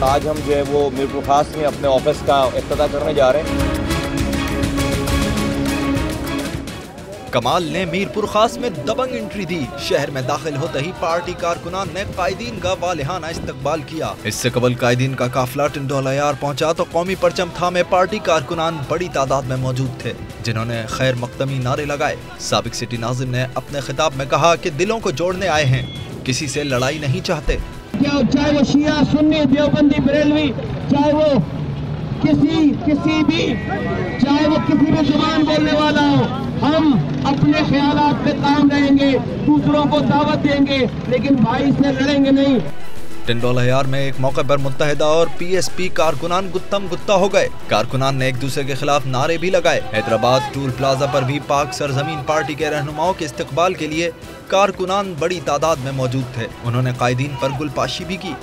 आज हम जो है वो मीरपुर खास में अपने ऑफिस का इफ्तिताह करने जा रहे हैं। कमाल ने मीरपुर खास में दबंग एंट्री दी। शहर में दाखिल होते ही पार्टी कारकुनान ने कायदीन का वालिहाना इस्तकबाल किया। इससे कबल कायदीन का काफिला टिंडोला यार पहुंचा तो कौमी परचम थामे पार्टी कारकुनान बड़ी तादाद में मौजूद थे, जिन्होंने खैर मकदमी नारे लगाए। साबिक सिटी नाजिम ने अपने खिताब में कहा कि दिलों को जोड़ने आए हैं, किसी से लड़ाई नहीं चाहते। चाहे वो शिया, सुन्नी, देवबंदी, बरेलवी, चाहे वो किसी भी जुबान बोलने वाला हो, हम अपने ख्यालात पे काम रहेंगे, दूसरों को दावत देंगे, लेकिन भाई से लड़ेंगे नहीं। टिंडोला यार में एक मौके पर मुत्तहिदा और पीएसपी कारकुनान गुत्तम गुत्ता हो गए। कारकुनान ने एक दूसरे के खिलाफ नारे भी लगाए। हैदराबाद टूल प्लाजा पर भी पाक सरजमीन पार्टी के रहनुमाओं के इस्तकबाल के लिए कारकुनान बड़ी तादाद में मौजूद थे। उन्होंने कायदीन पर गुलपाशी भी की।